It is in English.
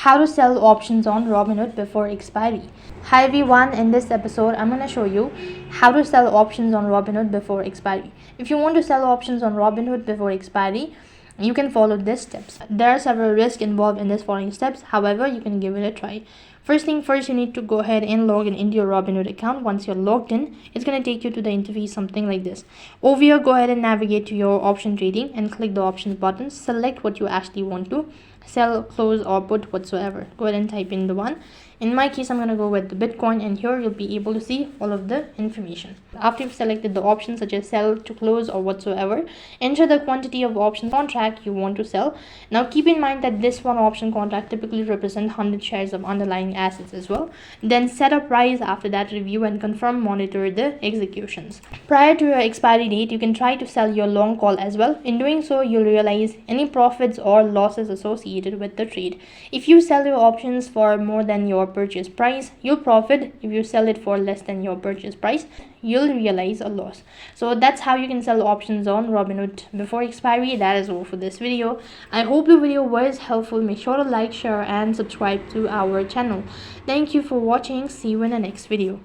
How to sell options on Robinhood before expiry. Hi everyone, in this episode I'm going to show you how to sell options on Robinhood before expiry. If you want to sell options on Robinhood before expiry, you can follow these steps. There are several risks involved in these following steps, however you can give it a try. First thing first, you need to go ahead and log in into your Robinhood account. Once you're logged in, it's going to take you to the interface something like this. Over here, go ahead and navigate to your option trading and click the options button. Select what you actually want to sell, close, or put whatsoever. Go ahead and type in the one. In my case, I'm going to go with the Bitcoin, and here you'll be able to see all of the information. After you've selected the options such as sell, to close, or whatsoever, enter the quantity of option contract you want to sell. Now keep in mind that this one option contract typically represents 100 shares of underlying assets as well. Then set a price. After that, review and confirm, monitor the executions. Prior to your expiry date, you can try to sell your long call as well. In doing so, you'll realize any profits or losses associated with the trade. If you sell your options for more than your purchase price, you'll profit. If you sell it for less than your purchase price, you'll realize a loss. So that's how you can sell options on Robinhood before expiry. That is all for this video. I hope the video was helpful. Make sure to like, share, and subscribe to our channel. Thank you for watching. See you in the next video.